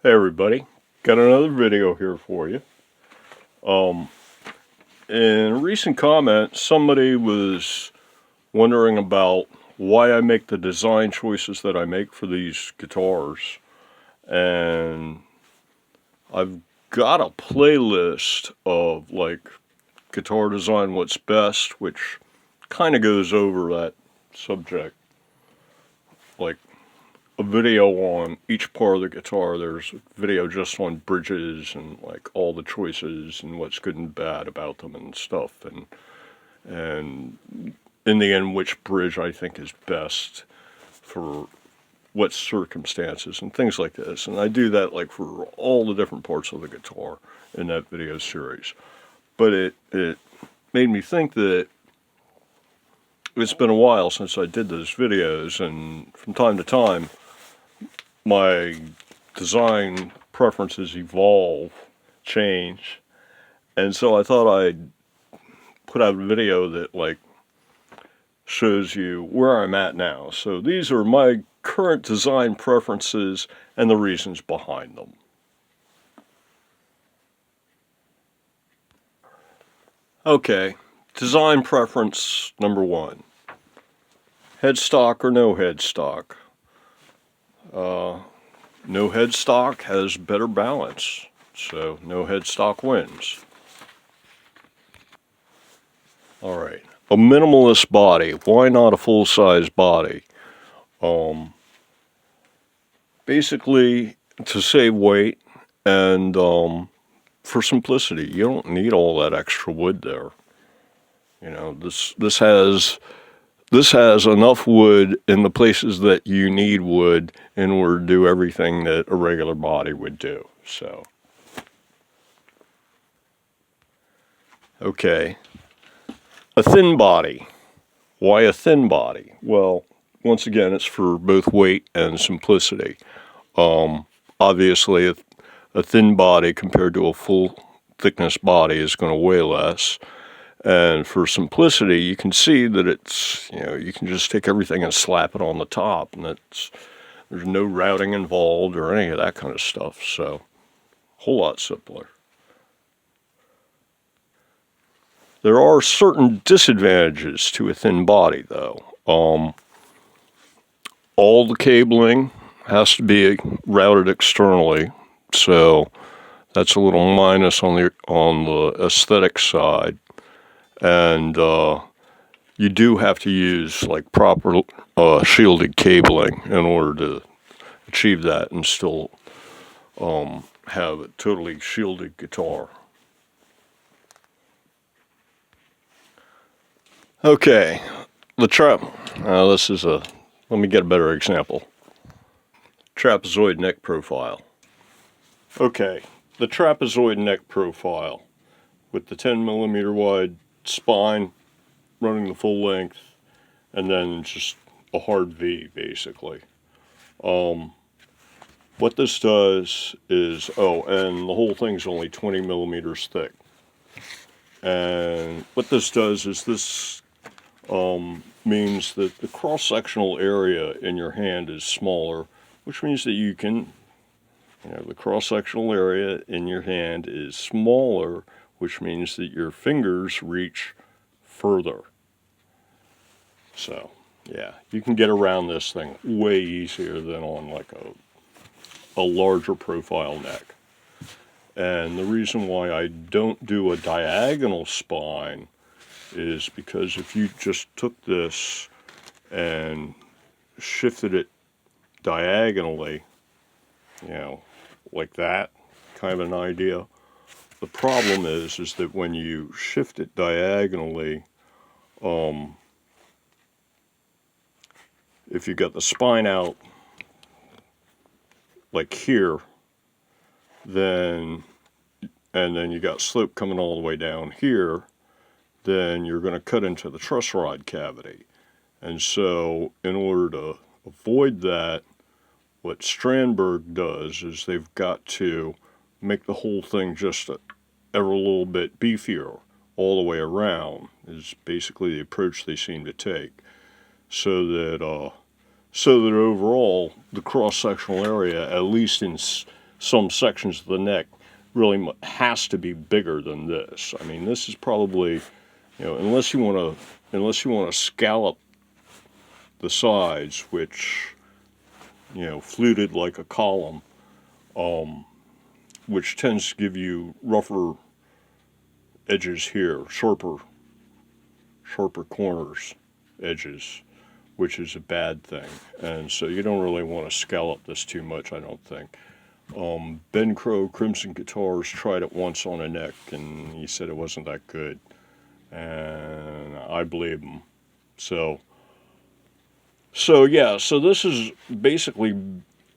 Hey everybody, got another video here for you. In a recent comment, somebody was wondering about why I make the design choices that I make for these guitars. And I've got a playlist of like guitar design what's best, which kind of goes over that subject. Like a video on each part of the guitar. There's a video just on bridges and like all the choices and what's good and bad about them and stuff, and in the end which bridge I think is best for what circumstances and things like this. And I do that like for all the different parts of the guitar in that video series. But it made me think that it's been a while since I did those videos, and from time to time my design preferences evolve, change, and so I thought I'd put out a video that like shows you where I'm at now. So these are my current design preferences and the reasons behind them. Okay, design preference number one. Headstock or no headstock? No headstock has better balance, so no headstock wins. Alright, a minimalist body. Why not a full-size body? Basically, to save weight and for simplicity. You don't need all that extra wood there. You know, this has enough wood in the places that you need wood in order to do everything that a regular body would do. So, okay. A thin body. Why a thin body? Well, once again, it's for both weight and simplicity. Obviously, a thin body compared to a full thickness body is going to weigh less. And for simplicity, you can see that it's, you can just take everything and slap it on the top, and there's no routing involved or any of that kind of stuff. So, a whole lot simpler. There are certain disadvantages to a thin body, though. All the cabling has to be routed externally, so that's a little minus on the aesthetic side. And you do have to use like proper shielded cabling in order to achieve that and still have a totally shielded guitar. Okay, the trap. Let me get a better example. Trapezoid neck profile. Okay, the trapezoid neck profile with the 10mm wide spine running the full length, and then just a hard V basically. What this does is, and the whole thing's only 20mm thick. And what this does is this means that the cross-sectional area in your hand is smaller, which means that you can, the cross-sectional area in your hand is smaller, which means that your fingers reach further. So, yeah, you can get around this thing way easier than on like a larger profile neck. And the reason why I don't do a diagonal spine is because if you just took this and shifted it diagonally, like that, kind of an idea. The problem is that when you shift it diagonally, if you got the spine out like here, and then you got slope coming all the way down here, then you're going to cut into the truss rod cavity. And so in order to avoid that, what Strandberg does is they've got to make the whole thing just ever a little bit beefier all the way around, is basically the approach they seem to take, so that overall the cross-sectional area, at least in some sections of the neck really has to be bigger than this. I mean, this is probably, unless you want to scallop the sides, which, fluted like a column, which tends to give you rougher edges here, sharper corners, edges, which is a bad thing. And so you don't really want to scallop this too much, I don't think. Ben Crow Crimson Guitars tried it once on a neck, and he said it wasn't that good. And I believe him. So this is basically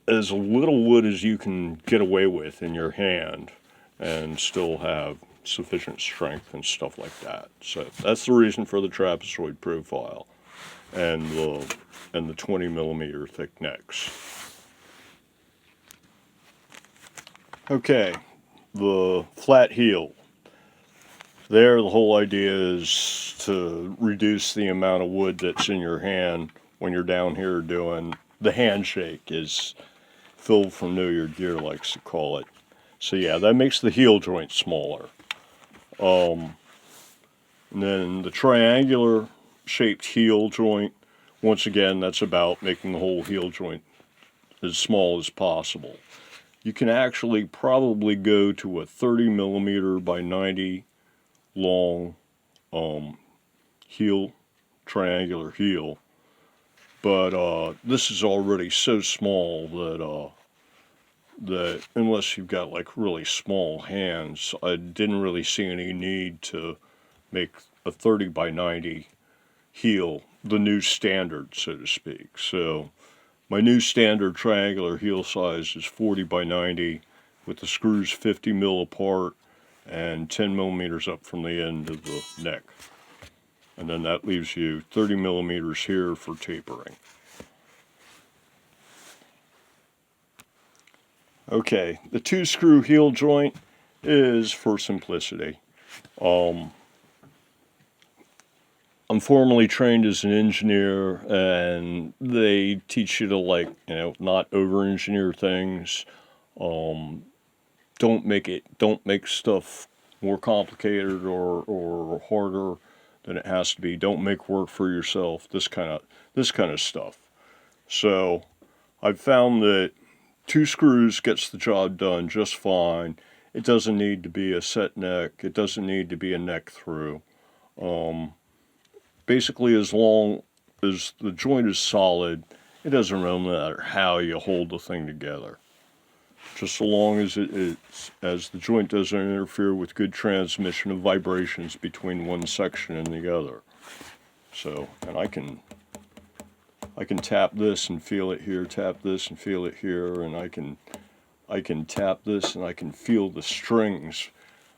as little wood as you can get away with in your hand and still have sufficient strength and stuff like that. So that's the reason for the trapezoid profile and the 20 millimeter thick necks. Okay, the flat heel. There, the whole idea is to reduce the amount of wood that's in your hand when you're down here doing the handshake, as Phil from Know Your Gear likes to call it. So yeah, that makes the heel joint smaller. And then the triangular shaped heel joint, once again, that's about making the whole heel joint as small as possible. You can actually probably go to a 30 millimeter by 90 long heel, triangular heel, but this is already so small that unless you've got like really small hands, I didn't really see any need to make a 30 by 90 heel the new standard, so to speak. So my new standard triangular heel size is 40 by 90 with the screws 50 mil apart and 10 millimeters up from the end of the neck. And then that leaves you 30 millimeters here for tapering. Okay, the 2-screw heel joint is for simplicity. I'm formally trained as an engineer, and they teach you to not over-engineer things. Don't make stuff more complicated or harder than it has to be. Don't make work for yourself. This kind of stuff. So I've found that 2 screws gets the job done just fine. It doesn't need to be a set neck. It doesn't need to be a neck through. Basically, as long as the joint is solid, it doesn't really matter how you hold the thing together. Just so long as as the joint doesn't interfere with good transmission of vibrations between one section and the other. So, and I can tap this and feel it here, tap this and feel it here, and I can tap this and I can feel the strings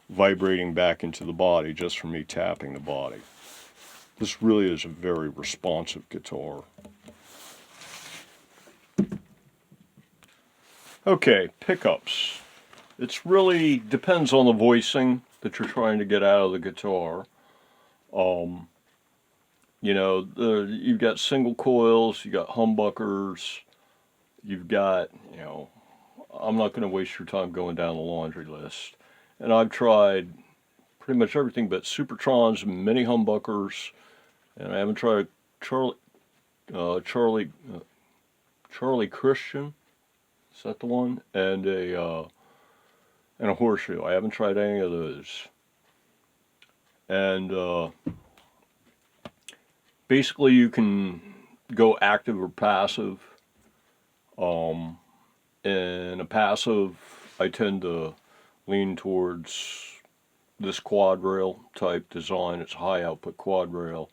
vibrating back into the body just from me tapping the body. This really is a very responsive guitar. Okay, pickups. It really depends on the voicing that you're trying to get out of the guitar. You've got single coils, you've got humbuckers, you've got, I'm not going to waste your time going down the laundry list. And I've tried pretty much everything but Supertrons and mini humbuckers, and I haven't tried Charlie Christian. Is that the one? And a horseshoe. I haven't tried any of those. And basically, you can go active or passive. In a passive, I tend to lean towards this quad rail type design. It's a high output quad rail,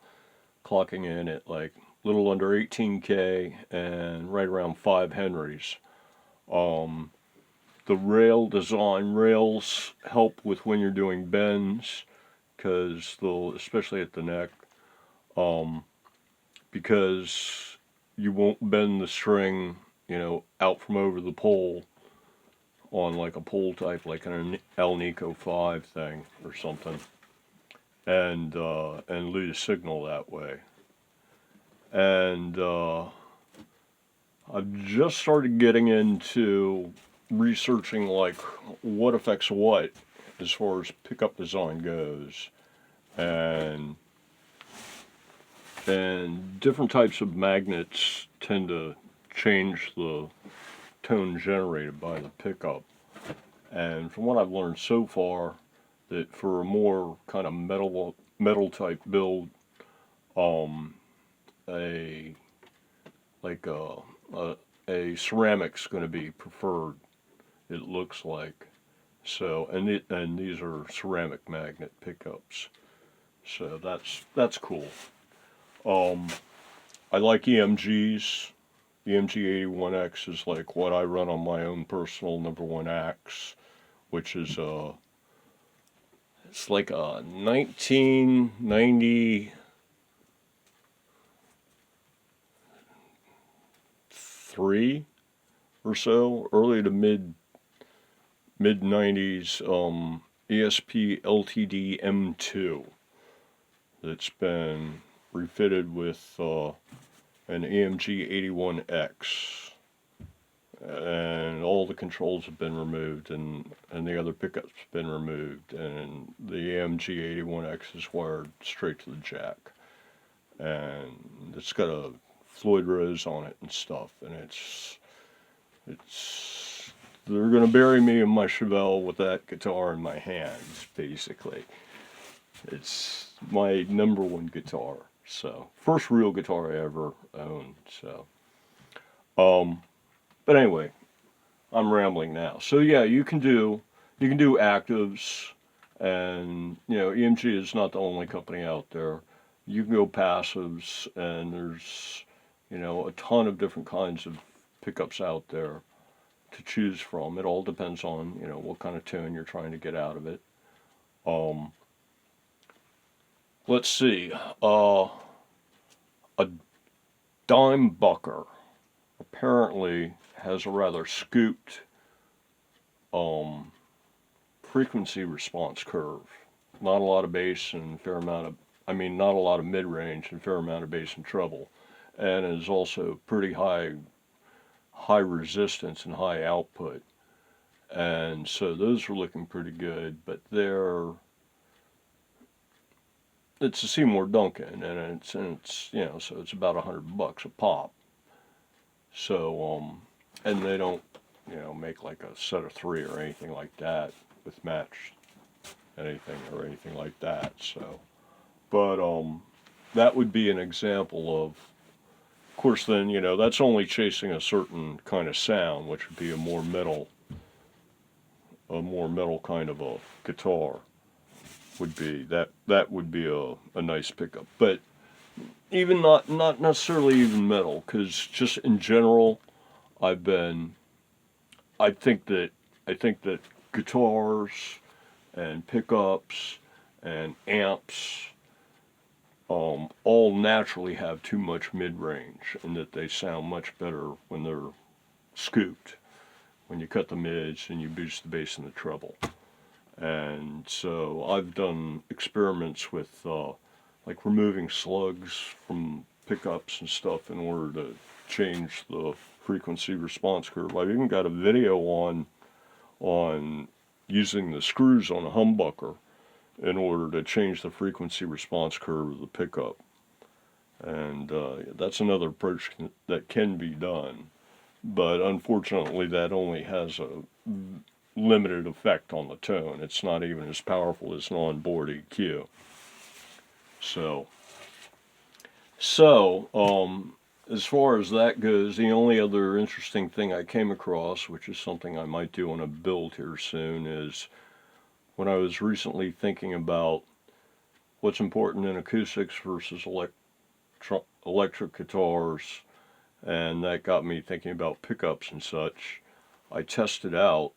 clocking in at like a little under 18K and right around 5 Henrys. The rail design, rails help with when you're doing bends, because especially at the neck, because you won't bend the string, out from over the pole on like a pole type, like an El Nico 5 thing or something, and lose signal that way. And I've just started getting into researching like what affects what as far as pickup design goes, and different types of magnets tend to change the tone generated by the pickup. And from what I've learned so far, that for a more kind of metal type build, a like a ceramic's going to be preferred. It looks like so, and these are ceramic magnet pickups. So that's cool. I like EMGs. The EMG81X is like what I run on my own personal number one axe, which is it's like a 1993 or so, early to mid 90s ESP LTD M2 that's been refitted with an EMG 81X, and all the controls have been removed, and the other pickups have been removed, and the EMG 81X is wired straight to the jack, and it's got a Floyd Rose on it and stuff, and it's they're gonna bury me in my Chevelle with that guitar in my hands, basically. It's my number one guitar. So, first real guitar I ever owned. So, but anyway, I'm rambling now. So yeah, you can do actives, and EMG is not the only company out there. You can go passives, and there's a ton of different kinds of pickups out there to choose from. It all depends on what kind of tone you're trying to get out of it. Let's see. A dime bucker apparently has a rather scooped frequency response curve. Not a lot of bass and fair amount of, not a lot of mid-range and fair amount of bass and treble, and is also pretty high resistance and high output. And so those are looking pretty good, but it's a Seymour Duncan, and it's so it's about $100 a pop. So and they don't make like a set of three or anything like that with matched anything like that. So, but that would be an example of course. Then that's only chasing a certain kind of sound, which would be a more metal kind of a guitar. Would be that would be a nice pickup, but even not necessarily even metal, because just in general, I think that guitars and pickups and amps all naturally have too much mid-range, and that they sound much better when they're scooped, when you cut the mids and you boost the bass and the treble. And so I've done experiments with like removing slugs from pickups and stuff in order to change the frequency response curve. I've even got a video on using the screws on a humbucker in order to change the frequency response curve of the pickup. And that's another approach that can be done. But unfortunately, that only has a limited effect on the tone. It's not even as powerful as an onboard EQ. So as far as that goes, the only other interesting thing I came across, which is something I might do on a build here soon, is when I was recently thinking about what's important in acoustics versus electric guitars, and that got me thinking about pickups and such. I tested out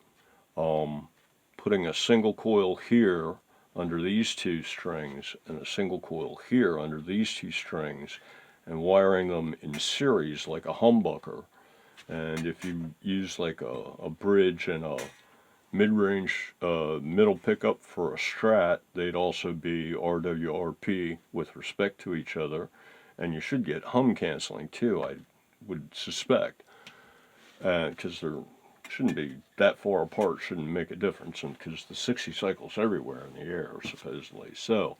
putting a single coil here under these two strings and a single coil here under these two strings, and wiring them in series like a humbucker. And if you use like a bridge and a mid-range middle pickup for a Strat, they'd also be RWRP with respect to each other, and you should get hum canceling too, I would suspect, because they're shouldn't be that far apart, shouldn't make a difference, and because the 60 cycles everywhere in the air, supposedly. So,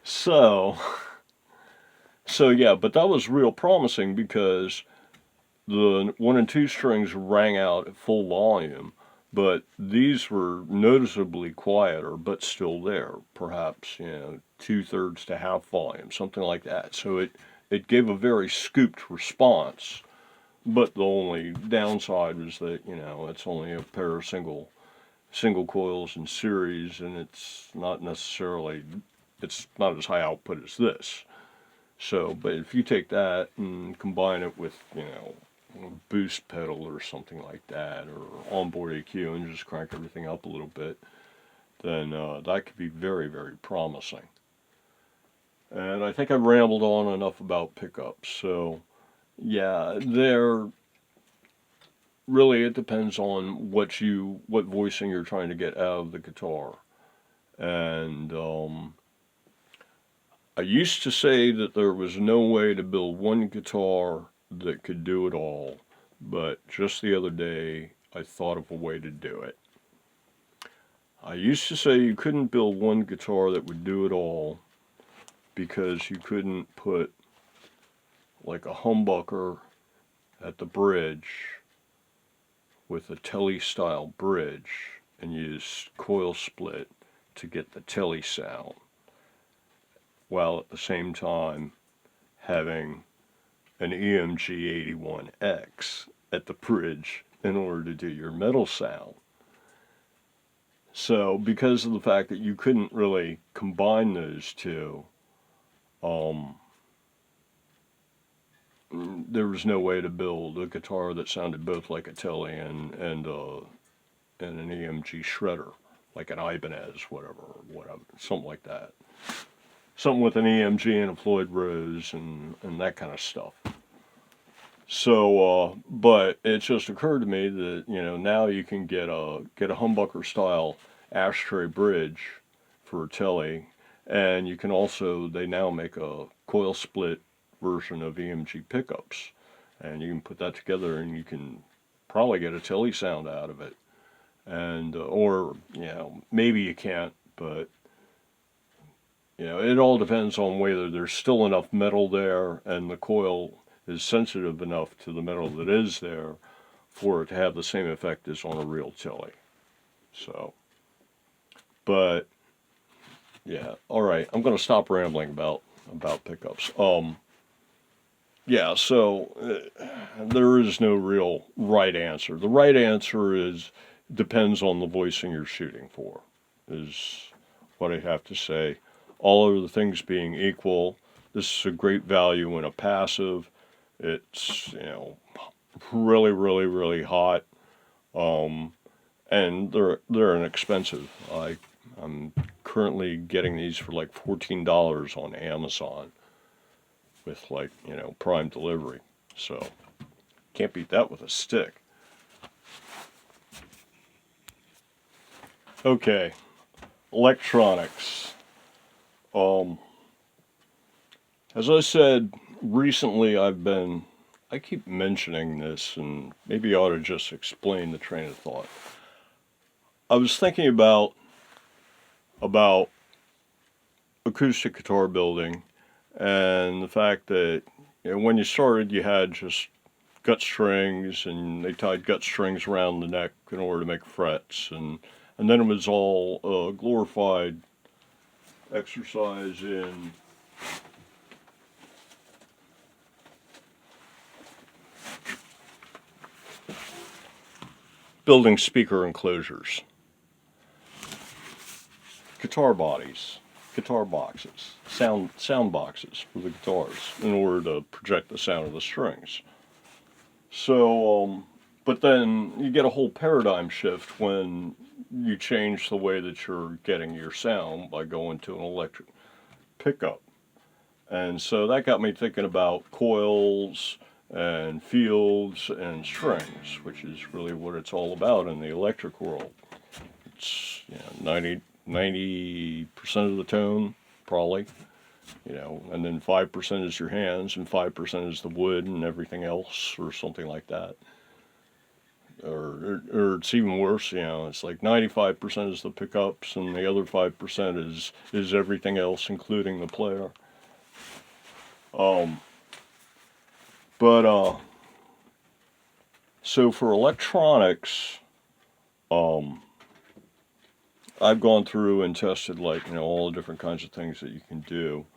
so yeah, but that was real promising because the 1 and 2 strings rang out at full volume, but these were noticeably quieter, but still there, perhaps, 2/3 to half volume, something like that. So it gave a very scooped response, but the only downside was that, it's only a pair of single coils in series, and it's not as high output as this. So, but if you take that and combine it with, a boost pedal or something like that, or onboard EQ, and just crank everything up a little bit, then that could be very, very promising. And I think I've rambled on enough about pickups. So, yeah, really, it depends on what voicing you're trying to get out of the guitar. And I used to say that there was no way to build one guitar that could do it all, but just the other day I thought of a way to do it. I used to say you couldn't build one guitar that would do it all because you couldn't put like a humbucker at the bridge with a telly style bridge and use coil split to get the telly sound, while at the same time having an EMG 81X at the bridge in order to do your metal sound. So because of the fact that you couldn't really combine those two, there was no way to build a guitar that sounded both like a telly and an EMG shredder, like an Ibanez, whatever, something like that. Something with an EMG and a Floyd Rose and that kind of stuff. So, but it just occurred to me that, now you can get a humbucker style ashtray bridge for a telly, and you can also, they now make a coil split version of EMG pickups, and you can put that together and you can probably get a telly sound out of it. And, or, maybe you can't, but it all depends on whether there's still enough metal there and the coil is sensitive enough to the metal that is there for it to have the same effect as on a real telly. So, but yeah, all right, I'm going to stop rambling about pickups. Yeah, so there is no real right answer. The right answer depends on the voicing you're shooting for, is what I have to say. All other things being equal, this is a great value in a passive. It's, really, really, really hot. And they're inexpensive. I'm currently getting these for like $14 on Amazon with Prime delivery. So can't beat that with a stick. Okay, electronics. As I said, recently I keep mentioning this, and maybe I ought to just explain the train of thought. I was thinking about acoustic guitar building, and the fact that when you started you had just gut strings, and they tied gut strings around the neck in order to make frets, and then it was all a glorified exercise in building speaker enclosures, guitar bodies, guitar boxes, sound boxes for the guitars in order to project the sound of the strings. So, but then you get a whole paradigm shift when you change the way that you're getting your sound by going to an electric pickup. And so that got me thinking about coils and fields and strings, which is really what it's all about in the electric world. It's 90% of the tone, probably, and then 5% is your hands and 5% is the wood and everything else, or something like that. or it's even worse. It's like 95% is the pickups, and the other 5% is everything else, including the player. But so for electronics, I've gone through and tested all the different kinds of things that you can do,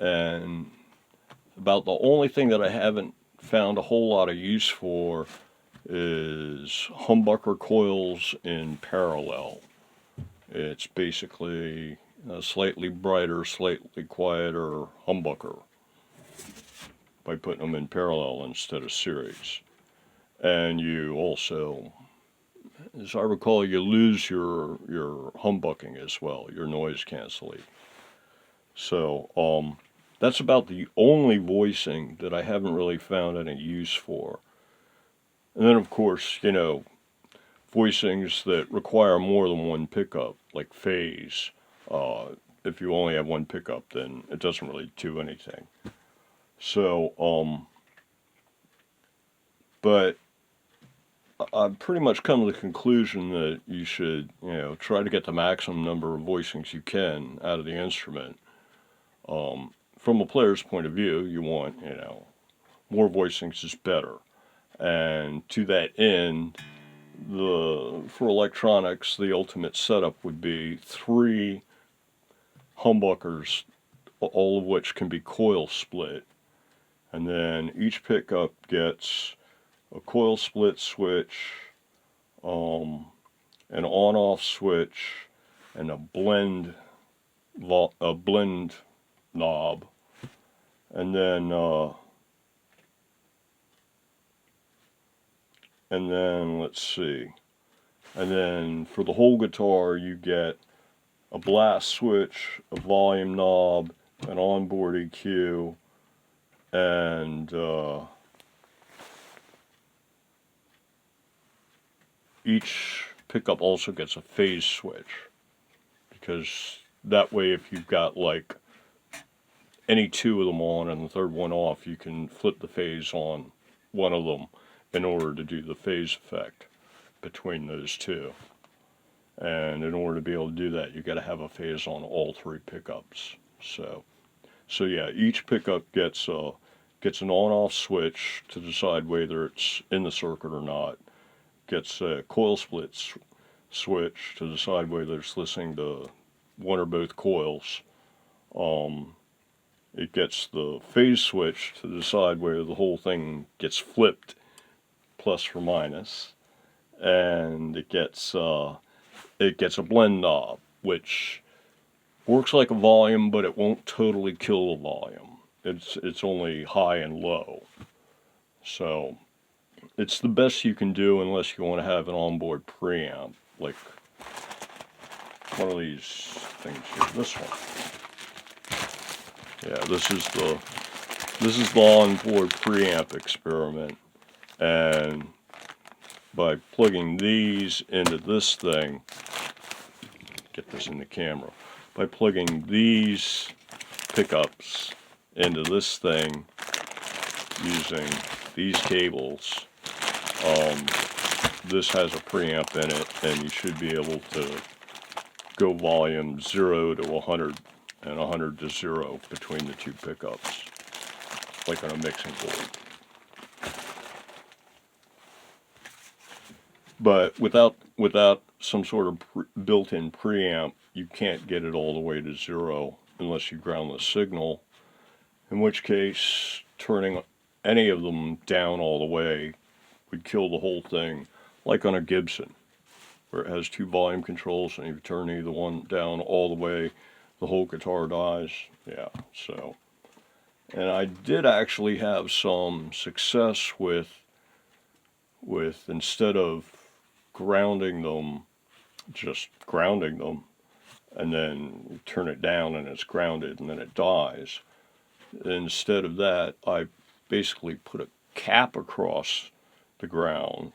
and about the only thing that I haven't found a whole lot of use for is humbucker coils in parallel. It's basically a slightly brighter, slightly quieter humbucker by putting them in parallel instead of series. And you also, as I recall, you lose your humbucking as well, your noise canceling. So that's about the only voicing that I haven't really found any use for. And then, of course, voicings that require more than one pickup, like phase. If you only have one pickup, then it doesn't really do anything. So, but I've pretty much come to the conclusion that you should, try to get the maximum number of voicings you can out of the instrument. From a player's point of view, you want, more voicings is better. And to that end, for electronics, the ultimate setup would be 3 humbuckers, all of which can be coil split. And then each pickup gets a coil split switch, an on-off switch, and a blend knob. And then let's see. And then for the whole guitar, you get a blast switch, a volume knob, an onboard EQ, and each pickup also gets a phase switch, because that way if you've got like any 2 of them on and the third one off, you can flip the phase on one of them in order to do the phase effect between those 2. And in order to be able to do that, you got to have a phase on all 3 pickups. So yeah, each pickup gets an on-off switch to decide whether it's in the circuit or not. Gets a coil split switch to decide whether it's listening to one or both coils. It gets the phase switch to decide whether the whole thing gets flipped, plus or minus, and it gets a blend knob, which works like a volume, but it won't totally kill the volume. It's only high and low. So it's the best you can do unless you want to have an onboard preamp, like one of these things here. This one. Yeah, this is the onboard preamp experiment, and by plugging these into this thing, get this in the camera. By plugging these pickups into this thing using these cables, this has a preamp in it, and you should be able to go volume 0 to 100 and 100 to 0 between the 2 pickups, like on a mixing board. But without some sort of built-in preamp, you can't get it all the way to 0 unless you ground the signal, in which case turning any of them down all the way would kill the whole thing, like on a Gibson, where it has 2 volume controls, and if you turn either one down all the way, the whole guitar dies. Yeah, so. And I did actually have some success with instead of grounding them, just grounding them, and then you turn it down and it's grounded and then it dies. Instead of that, I basically put a cap across the ground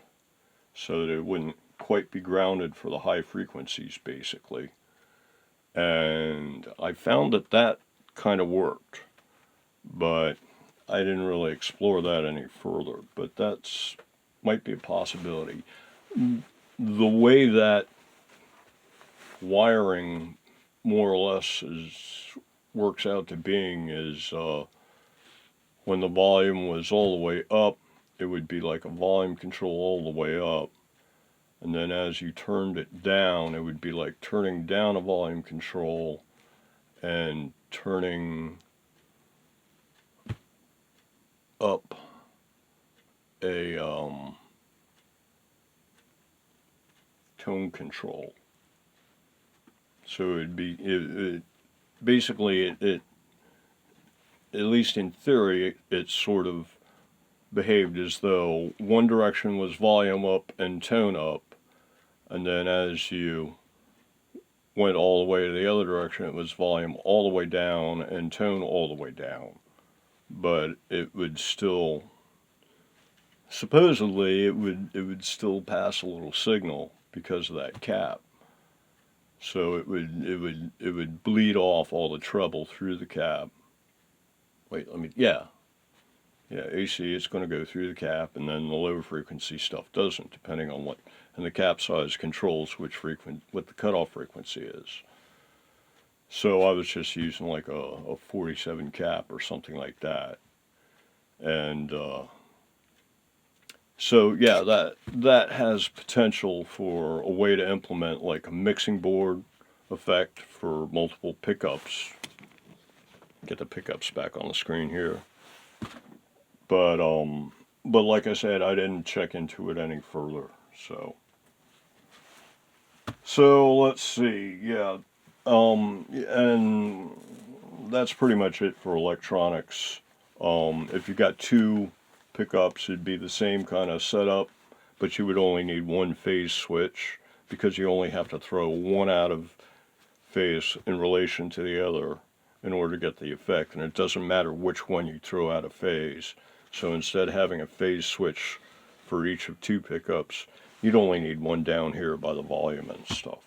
so that it wouldn't quite be grounded for the high frequencies, basically. And I found that kind of worked, but I didn't really explore that any further. But that's might be a possibility. The way that wiring more or less works out to being is when the volume was all the way up, it would be like a volume control all the way up. And then as you turned it down, it would be like turning down a volume control and turning up a tone control. So it'd be basically at least in theory, it sort of behaved as though one direction was volume up and tone up, and then as you went all the way to the other direction, it was volume all the way down and tone all the way down. But it would still, supposedly, it would still pass a little signal because of that cap. So it would bleed off all the treble through the cap. Wait, yeah, AC, it's going to go through the cap, and then the low frequency stuff doesn't, depending on what, and the cap size controls what the cutoff frequency is. So I was just using like a 47 cap or something like that. And so yeah, that has potential for a way to implement like a mixing board effect for multiple pickups. Get the pickups back on the screen here. But like I said, I didn't check into it any further. So let's see, yeah. And that's pretty much it for electronics. If you got two pickups, it'd be the same kind of setup, but you would only need one phase switch because you only have to throw one out of phase in relation to the other in order to get the effect, and it doesn't matter which one you throw out of phase. So instead of having a phase switch for each of two pickups, you'd only need one down here by the volume and stuff.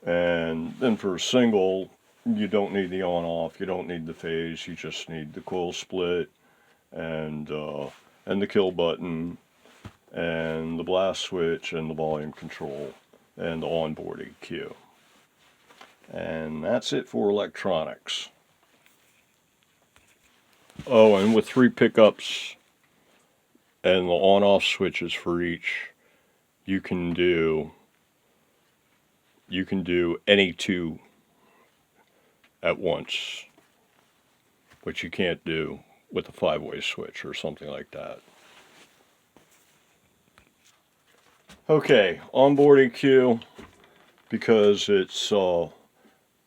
And then for a single, you don't need the on-off, you don't need the phase, you just need the coil split and the kill button and the blast switch and the volume control and the onboard EQ. And that's it for electronics. Oh, and with 3 pickups and the on-off switches for each, you can do any 2 at once, which you can't do with a 5-way switch or something like that. Okay, onboard EQ, because it's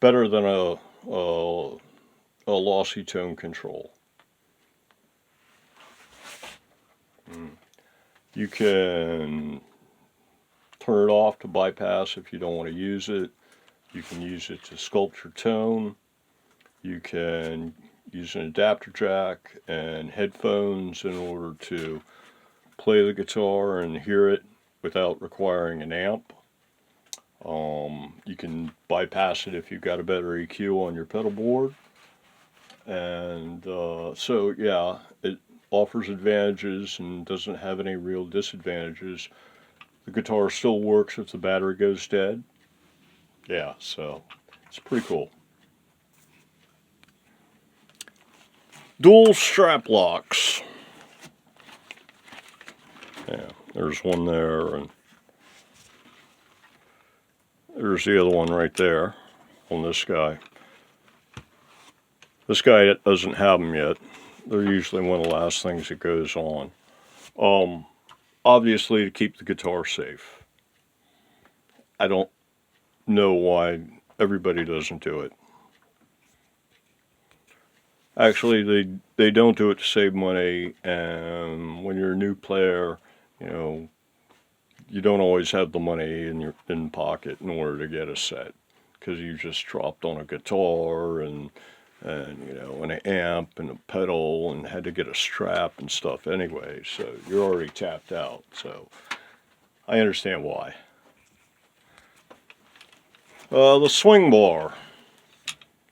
better than a lossy tone control. You can turn it off to bypass if you don't want to use it. You can use it to sculpt your tone. You can use an adapter jack and headphones in order to play the guitar and hear it without requiring an amp. You can bypass it if you've got a better EQ on your pedal board. And so yeah, it offers advantages and doesn't have any real disadvantages. The guitar still works if the battery goes dead. Yeah, so it's pretty cool. Dual strap locks. Yeah, there's one there, and there's the other one right there on this guy. This guy doesn't have them yet. They're usually one of the last things that goes on. Obviously to keep the guitar safe. I don't know why everybody doesn't do it. Actually, they don't do it to save money, and when you're a new player, you know, you don't always have the money in your pocket in order to get a set, because you just dropped on a guitar and you know, an amp and a pedal and had to get a strap and stuff anyway, so you're already tapped out. So I understand why. The swing bar.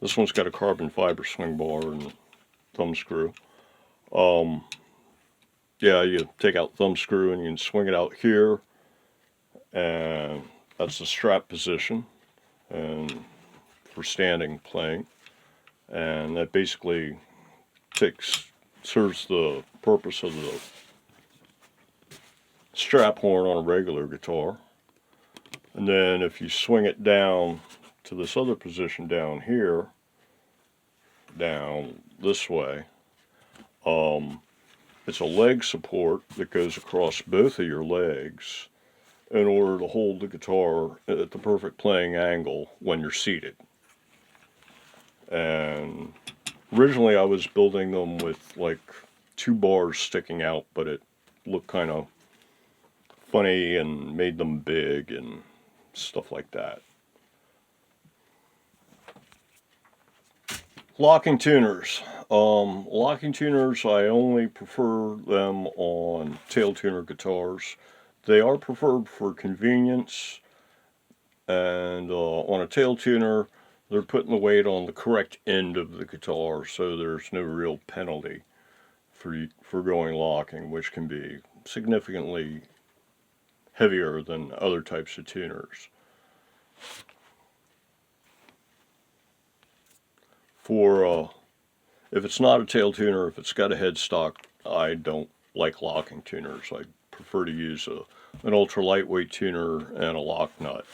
This one's got a carbon fiber swing bar and thumb screw. yeah, you take out thumb screw and you can swing it out here, and that's the strap position, and for standing playing, and that basically serves the purpose of the strap horn on a regular guitar. And then if you swing it down to this other position down here, down this way, it's a leg support that goes across both of your legs in order to hold the guitar at the perfect playing angle when you're seated. And originally I was building them with like 2 bars sticking out, but it looked kind of funny and made them big and stuff like that. Locking tuners. Locking tuners, I only prefer them on tail tuner guitars. They are preferred for convenience, and on a tail tuner, they're putting the weight on the correct end of the guitar, so there's no real penalty for going locking, which can be significantly heavier than other types of tuners. For if it's not a tail tuner, if it's got a headstock, I don't like locking tuners. I prefer to use an ultra lightweight tuner and a lock nut.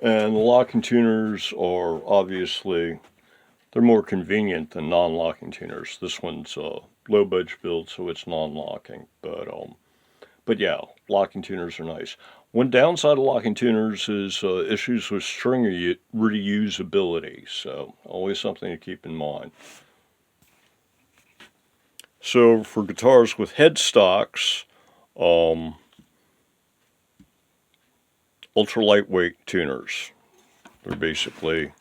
And the locking tuners are obviously, they're more convenient than non-locking tuners. This one's a low budge build, so it's non-locking. But yeah, locking tuners are nice. One downside of locking tuners is issues with string reusability, so always something to keep in mind. So for guitars with headstocks, ultra lightweight tuners. They're basically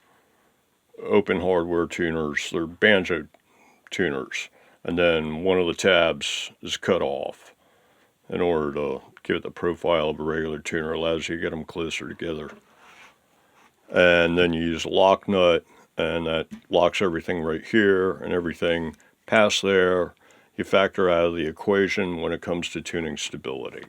open hardware tuners. They're banjo tuners. And then one of the tabs is cut off in order to give it the profile of a regular tuner. It allows you to get them closer together. And then you use a lock nut, and that locks everything right here, and everything past there you factor out of the equation when it comes to tuning stability.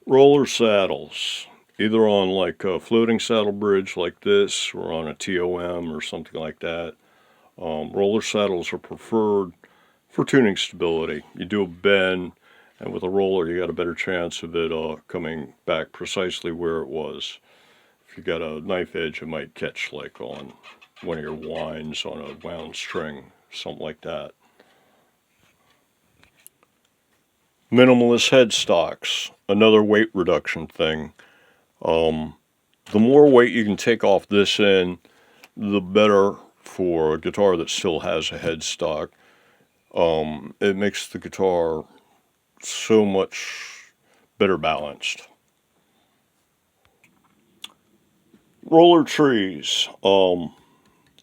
Roller saddles, either on like a floating saddle bridge like this, or on a TOM or something like that. Roller saddles are preferred for tuning stability. You do a bend, and with a roller you got a better chance of it coming back precisely where it was. If you got a knife edge, it might catch like on one of your winds on a wound string, something like that. Minimalist headstocks, another weight reduction thing. The more weight you can take off this end, the better for a guitar that still has a headstock. It makes the guitar so much better balanced. Roller trees,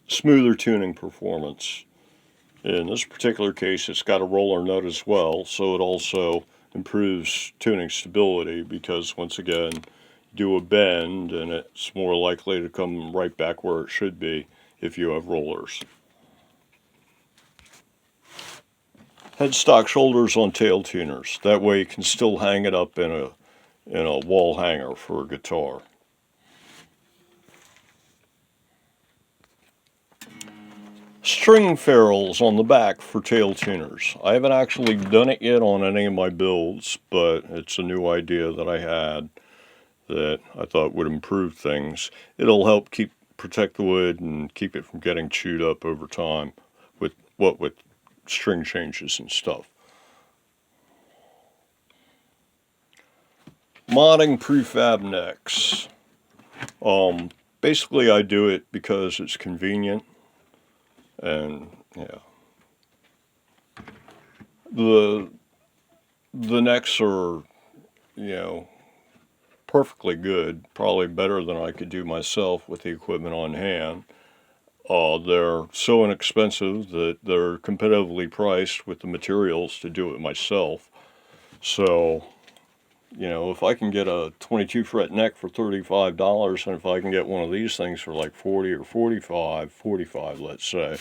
smoother tuning performance. In this particular case, it's got a roller nut as well, so it also improves tuning stability because, once again, you do a bend and it's more likely to come right back where it should be if you have rollers. Headstock shoulders on tail tuners. That way you can still hang it up in a wall hanger for a guitar. String ferrules on the back for tail tuners. I haven't actually done it yet on any of my builds, but it's a new idea that I had that I thought would improve things. It'll help protect the wood and keep it from getting chewed up over time with string changes and stuff. Modding prefab necks. Basically I do it because it's convenient. And yeah, the necks are, perfectly good, probably better than I could do myself with the equipment on hand. They're so inexpensive that they're competitively priced with the materials to do it myself. So, if I can get a 22 fret neck for $35, and if I can get one of these things for like 40 or 45, let's say,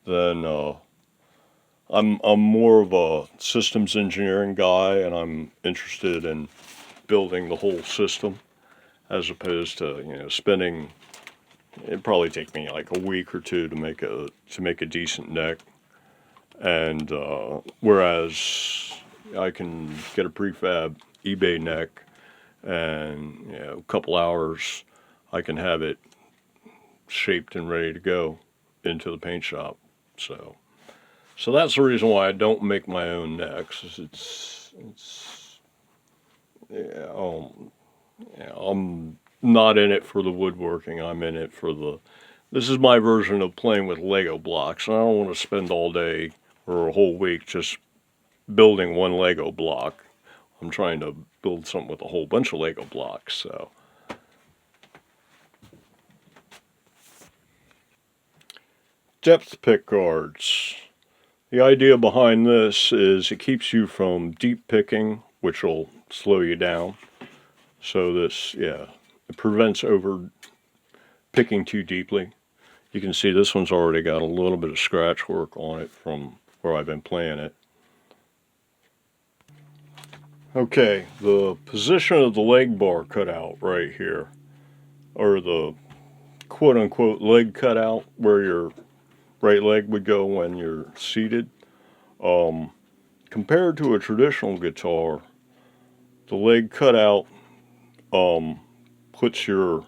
then I'm more of a systems engineering guy, and I'm interested in building the whole system as opposed to spending. It'd probably take me like a week or two to make a decent neck, and whereas I can get a prefab eBay neck, and a couple hours I can have it shaped and ready to go into the paint shop. So that's the reason why I don't make my own necks. It's yeah, I'm not in it for the woodworking. I'm in it for the. This is my version of playing with Lego blocks. And I don't want to spend all day or a whole week just building one Lego block. I'm trying to build something with a whole bunch of Lego blocks. So depth pick guards. The idea behind this is it keeps you from deep picking, which will slow you down. So it prevents over picking too deeply. You can see this one's already got a little bit of scratch work on it from where I've been playing it. Okay, the position of the leg bar cutout right here, or the quote-unquote leg cutout where your right leg would go when you're seated. Compared to a traditional guitar, the leg cutout puts your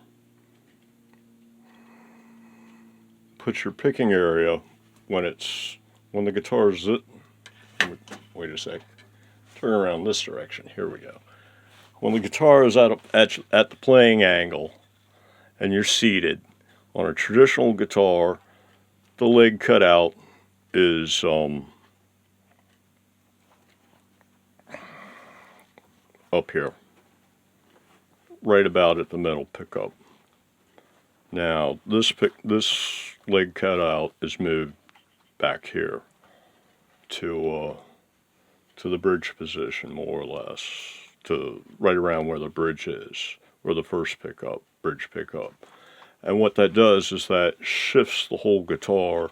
picking area when the guitar's wait a sec. Turn around this direction. Here we go. When the guitar is at the playing angle and you're seated on a traditional guitar, the leg cutout is up here, right about at the middle pickup. Now this leg cutout is moved back here to the bridge position, more or less, to right around where the bridge is, where the first bridge pickup. And what that does is that shifts the whole guitar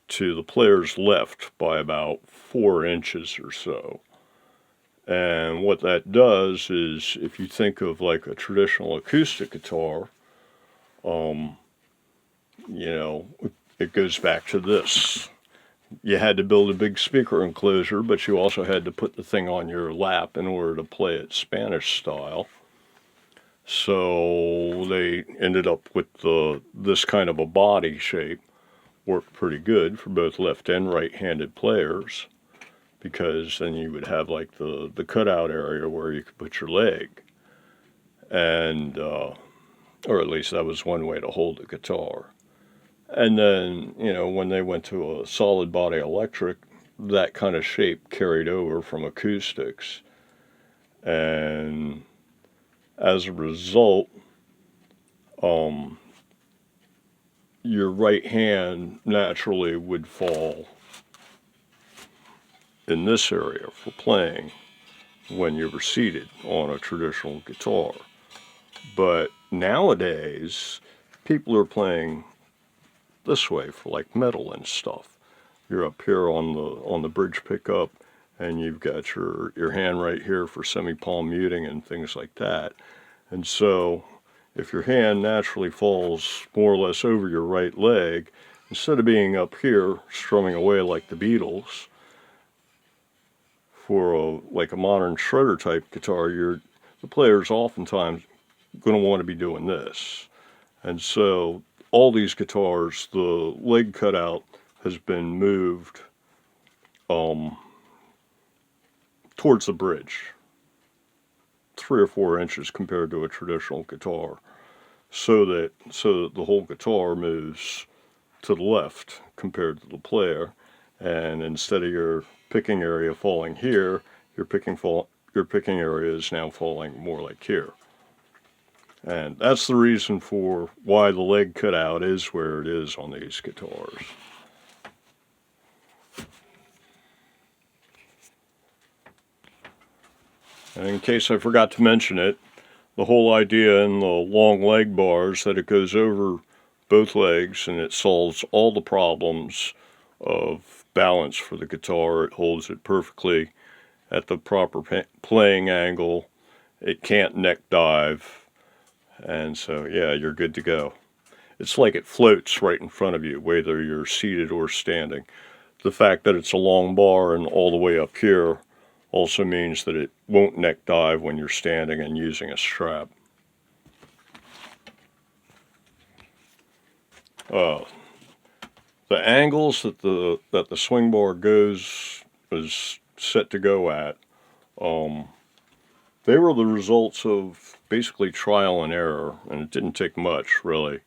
to the player's left by about 4 inches or so. And what that does is, if you think of like a traditional acoustic guitar, it goes back to this. You had to build a big speaker enclosure, but you also had to put the thing on your lap in order to play it Spanish style. So they ended up with this kind of a body shape. Worked pretty good for both left and right-handed players, because then you would have like the cutout area where you could put your leg, and or at least that was one way to hold the guitar. And then when they went to a solid body electric, that kind of shape carried over from acoustics, and as a result, your right hand naturally would fall in this area for playing when you were seated on a traditional guitar. But nowadays, people are playing this way for like metal and stuff. You're up here on the bridge pickup, and you've got your hand right here for semi-palm muting and things like that. And so if your hand naturally falls more or less over your right leg, instead of being up here strumming away like the Beatles, for like a modern shredder type guitar, the player's oftentimes going to want to be doing this. And so all these guitars, the leg cutout has been moved towards the bridge, 3 or 4 inches compared to a traditional guitar, so that the whole guitar moves to the left compared to the player. And instead of your picking area falling here, your picking area is now falling more like here. And that's the reason for why the leg cutout is where it is on these guitars. And in case I forgot to mention it, the whole idea in the long leg bars that it goes over both legs, and it solves all the problems of balance for the guitar. It holds it perfectly at the proper playing angle. It can't neck dive, and so yeah, you're good to go. It's like it floats right in front of you, whether you're seated or standing. The fact that it's a long bar and all the way up here also means that it won't neck dive when you're standing and using a strap. The angles that the swing bar is set to go at, they were the results of basically trial and error, and it didn't take much really.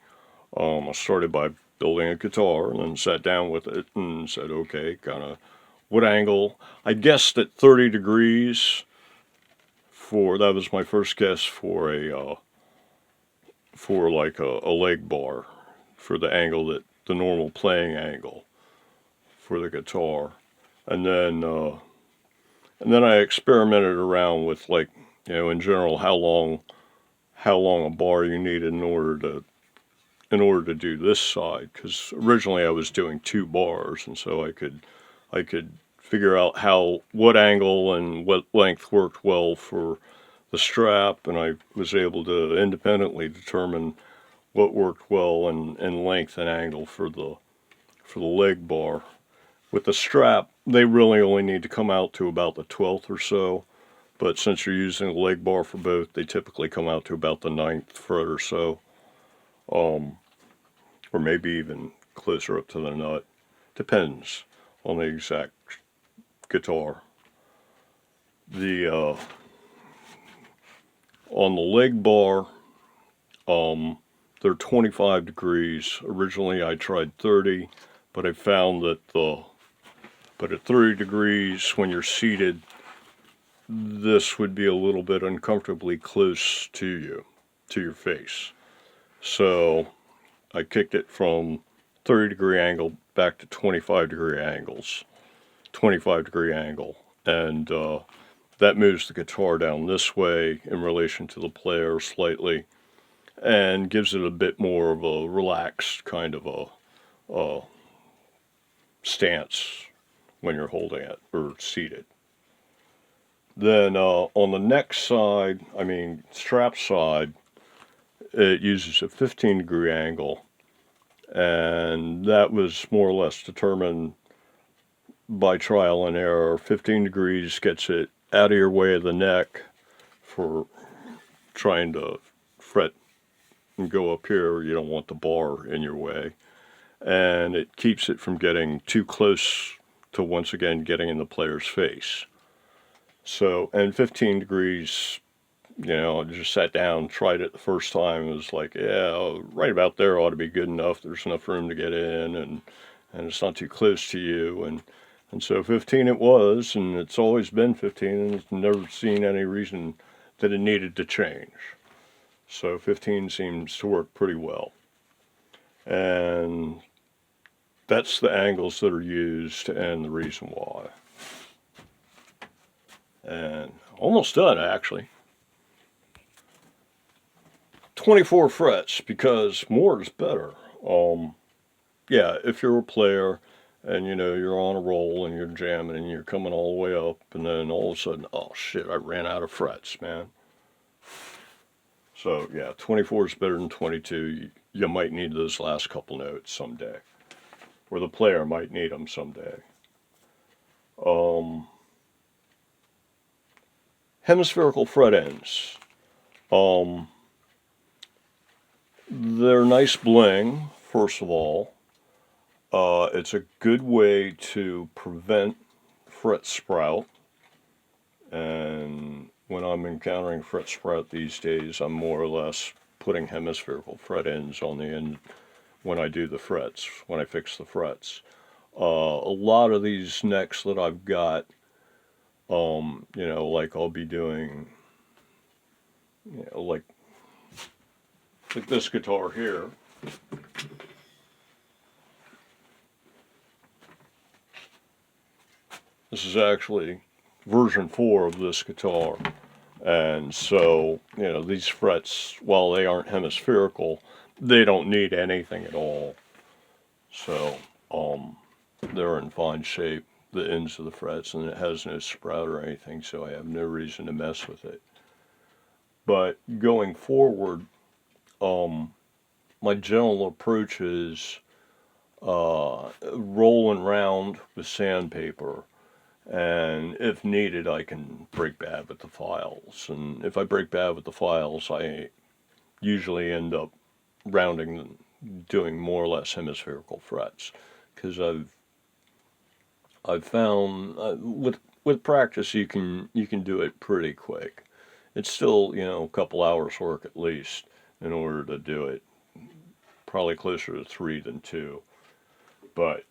I started by building a guitar and then sat down with it and said, okay, kind of what angle. I guessed at 30 degrees that was my first guess for like a leg bar, for the angle, that the normal playing angle for the guitar. And then I experimented around with, like, in general, how long a bar you need in order to do this side, because originally I was doing 2 bars, and so I could figure out what angle and what length worked well for the strap, and I was able to independently determine what worked well in length and angle for the leg bar. With the strap, they really only need to come out to about the 12th or so, but since you're using a leg bar for both, they typically come out to about the 9th fret or so, or maybe even closer up to the nut. Depends on the exact guitar. On the leg bar, they're 25 degrees. Originally I tried 30, but I found that at 30 degrees when you're seated, this would be a little bit uncomfortably close to your face. So I kicked it from 30 degree angle back to 25 degree angle, and that moves the guitar down this way in relation to the player slightly, and gives it a bit more of a relaxed kind of a stance when you're holding it or seated. Then on the neck side, strap side, it uses a 15 degree angle, and that was more or less determined by trial and error. 15 degrees gets it out of your way of the neck for trying to fret and go up here. You don't want the bar in your way, and it keeps it from getting too close to, once again, getting in the player's face. So, and 15 degrees, I just sat down, tried it the first time. It was like, yeah, right about there ought to be good enough. There's enough room to get in, and it's not too close to you. And so 15 it was, and it's always been 15, and it's never seen any reason that it needed to change. So 15 seems to work pretty well. And that's the angles that are used and the reason why. And almost done, actually. 24 frets, because more is better. Yeah, if you're a player and you're on a roll and you're jamming and you're coming all the way up, and then all of a sudden, oh shit, I ran out of frets, man. So yeah, 24 is better than 22. You might need those last couple notes someday, or the player might need them someday. Hemispherical fret ends. They're nice bling, first of all. It's a good way to prevent fret sprout. And when I'm encountering fret sprout these days, I'm more or less putting hemispherical fret ends on the end when I do the frets, when I fix the frets. A lot of these necks that I've got, like I'll be doing, like this guitar here. This is actually version 4 of this guitar, and so these frets, while they aren't hemispherical, they don't need anything at all. So they're in fine shape, the ends of the frets, and it has no sprout or anything, so I have no reason to mess with it. But going forward, my general approach is rolling around with sandpaper, and if needed, I can break bad with the files. And if I break bad with the files, I usually end up rounding, doing more or less hemispherical frets, because I've found with practice you can do it pretty quick. It's still, you know, a couple hours work at least in order to do it. Probably closer to 3 than 2. But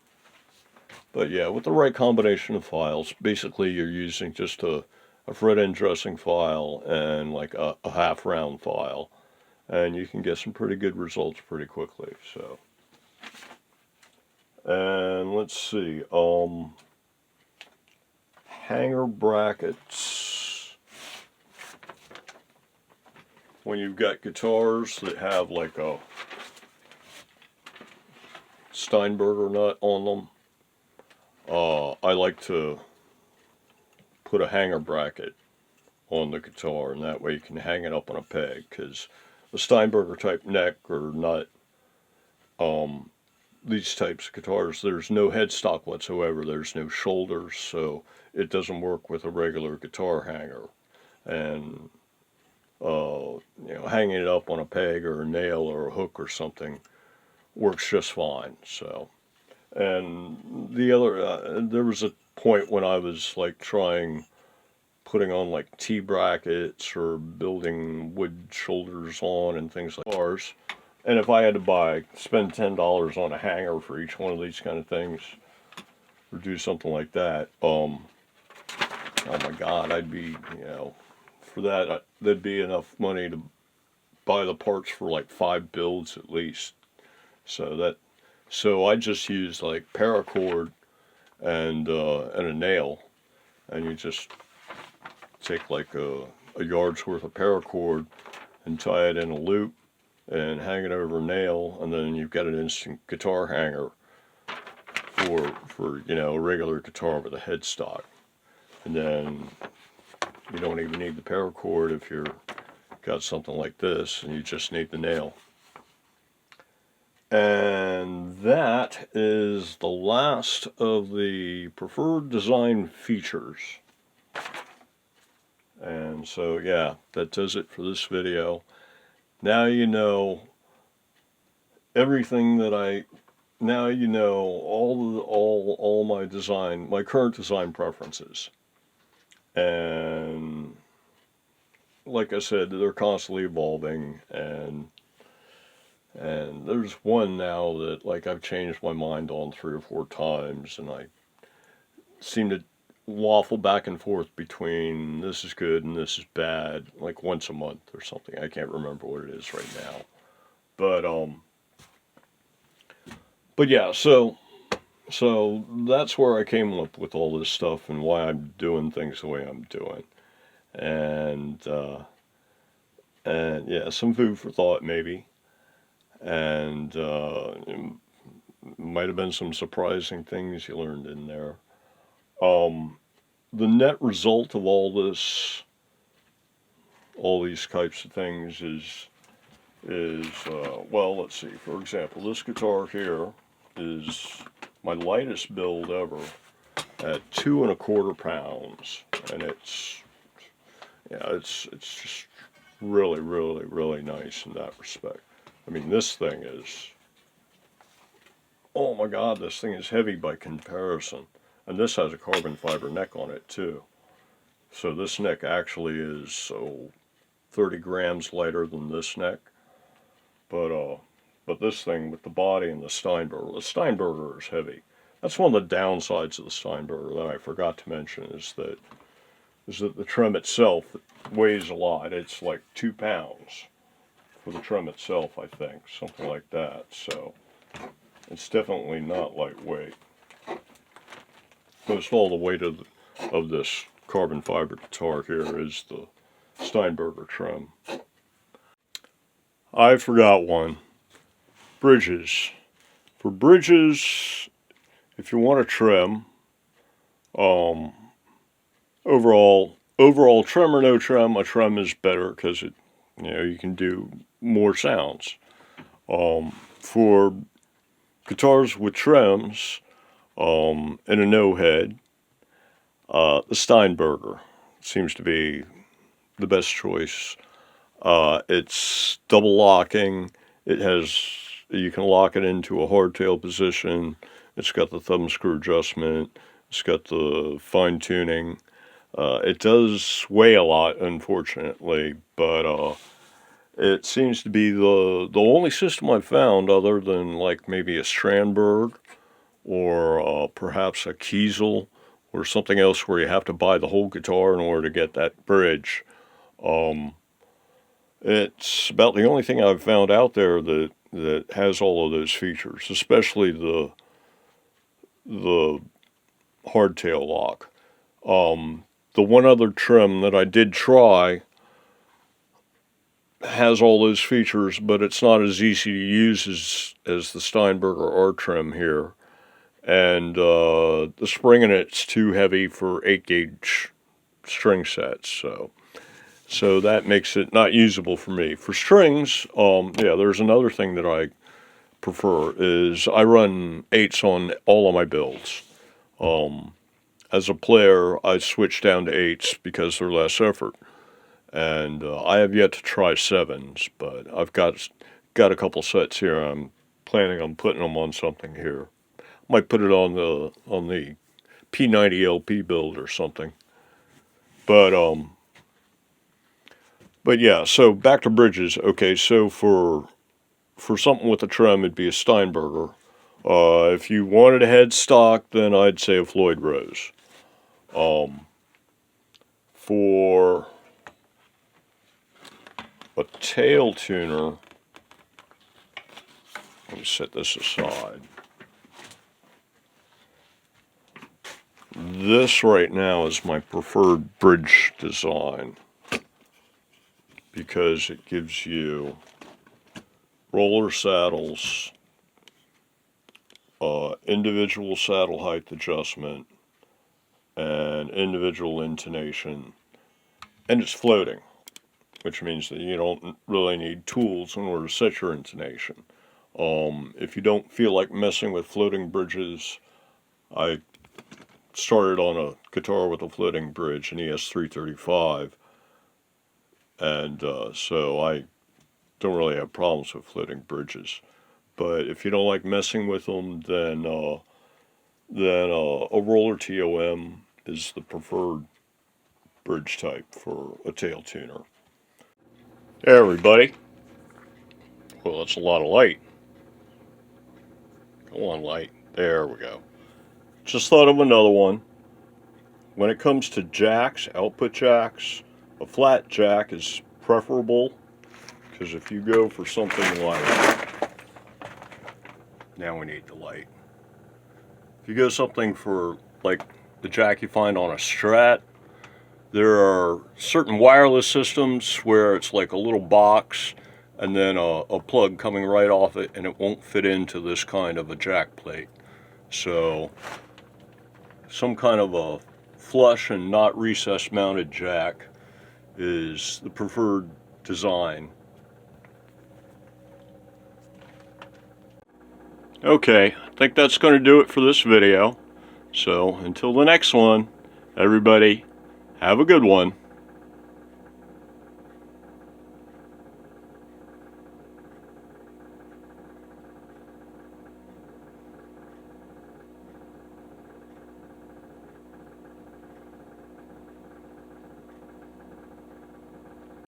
yeah, with the right combination of files, basically you're using just a fret end dressing file and like a half round file, and you can get some pretty good results pretty quickly. So, and let's see, hanger brackets. When you've got guitars that have like a Steinberger nut on them, I like to put a hanger bracket on the guitar, and that way you can hang it up on a peg, because the Steinberger type neck or nut, these types of guitars, there's no headstock whatsoever, there's no shoulders, so it doesn't work with a regular guitar hanger. And you know, hanging it up on a peg or a nail or a hook or something works just fine. So, and the other, there was a point when I was like putting on like T-brackets or building wood shoulders on and things like ours. And if I had to spend $10 on a hanger for each one of these kind of things, or do something like that, oh my God, I'd be, you know, for that, there'd be enough money to buy the parts for like 5 builds at least. So I just use like paracord and a nail, and you just take like a yard's worth of paracord and tie it in a loop and hang it over a nail, and then you've got an instant guitar hanger for you know, a regular guitar with a headstock. And then you don't even need the paracord if you're got something like this, and you just need the nail. And that is the last of the preferred design features. And so yeah, that does it for this video. Now you know everything that now you know all my design, my current design preferences. And like I said, they're constantly evolving, and there's one now that like I've changed my mind on 3 or 4 times, and I seem to waffle back and forth between this is good and this is bad, like once a month or something. I can't remember what it is right now. But yeah, so that's where I came up with all this stuff and why I'm doing things the way I'm doing. And yeah, some food for thought maybe. And it might have been some surprising things you learned in there. The net result of all these types of things is well, let's see. For example, this guitar here is my lightest build ever at 2 1/4 pounds, and it's just really nice in that respect. I mean, this thing is, oh my God, this thing is heavy by comparison. And this has a carbon fiber neck on it too. So this neck actually is 30 grams lighter than this neck. But this thing with the body and the Steinberger is heavy. That's one of the downsides of the Steinberger that I forgot to mention, is that the trim itself weighs a lot. It's like 2 pounds for the trim itself, I think, something like that. So it's definitely not lightweight. Most all the weight of this carbon fiber guitar here is the Steinberger trim. I forgot one. Bridges. For bridges, if you want to trim, overall trim or no trim, a trim is better because it, you can do more sounds. For guitars with trims, and a no head, the Steinberger seems to be the best choice. It's double locking. You can lock it into a hardtail position. It's got the thumb screw adjustment. It's got the fine tuning. It does weigh a lot, unfortunately, but it seems to be the only system I've found, other than like maybe a Strandberg or perhaps a Kiesel or something else where you have to buy the whole guitar in order to get that bridge. It's about the only thing I've found out there that has all of those features, especially the hardtail lock. The one other trim that I did try has all those features, but it's not as easy to use as the Steinberger R trim here. And the spring in it's too heavy for 8-gauge string sets, so that makes it not usable for me. For strings, there's another thing that I prefer, is I run 8s on all of my builds. As a player, I switch down to 8s because they're less effort. And I have yet to try 7s, but I've got a couple sets here. I'm planning on putting them on something here. Might put it on the P90 LP build or something. But yeah, so back to bridges. Okay, so for something with a trim, it'd be a Steinberger. If you wanted a headstock, then I'd say a Floyd Rose. For a tail tuner, let me set this aside. This right now is my preferred bridge design because it gives you roller saddles, individual saddle height adjustment, and individual intonation, and it's floating, which means that you don't really need tools in order to set your intonation. If you don't feel like messing with floating bridges, I started on a guitar with a floating bridge, an ES335, and so I don't really have problems with floating bridges. But if you don't like messing with them, then a roller TOM is the preferred bridge type for a tail tuner. Hey everybody. Well, that's a lot of light. Go on, light. There we go. Just thought of another one. When it comes to jacks, output jacks, a flat jack is preferable, because if you go for something like, now we need the light. If you go something for like the jack you find on a Strat, there are certain wireless systems where it's like a little box and then a plug coming right off it, and it won't fit into this kind of a jack plate. So some kind of a flush and not recess mounted jack is the preferred design. Okay, I think that's going to do it for this video. So until the next one, everybody, have a good one.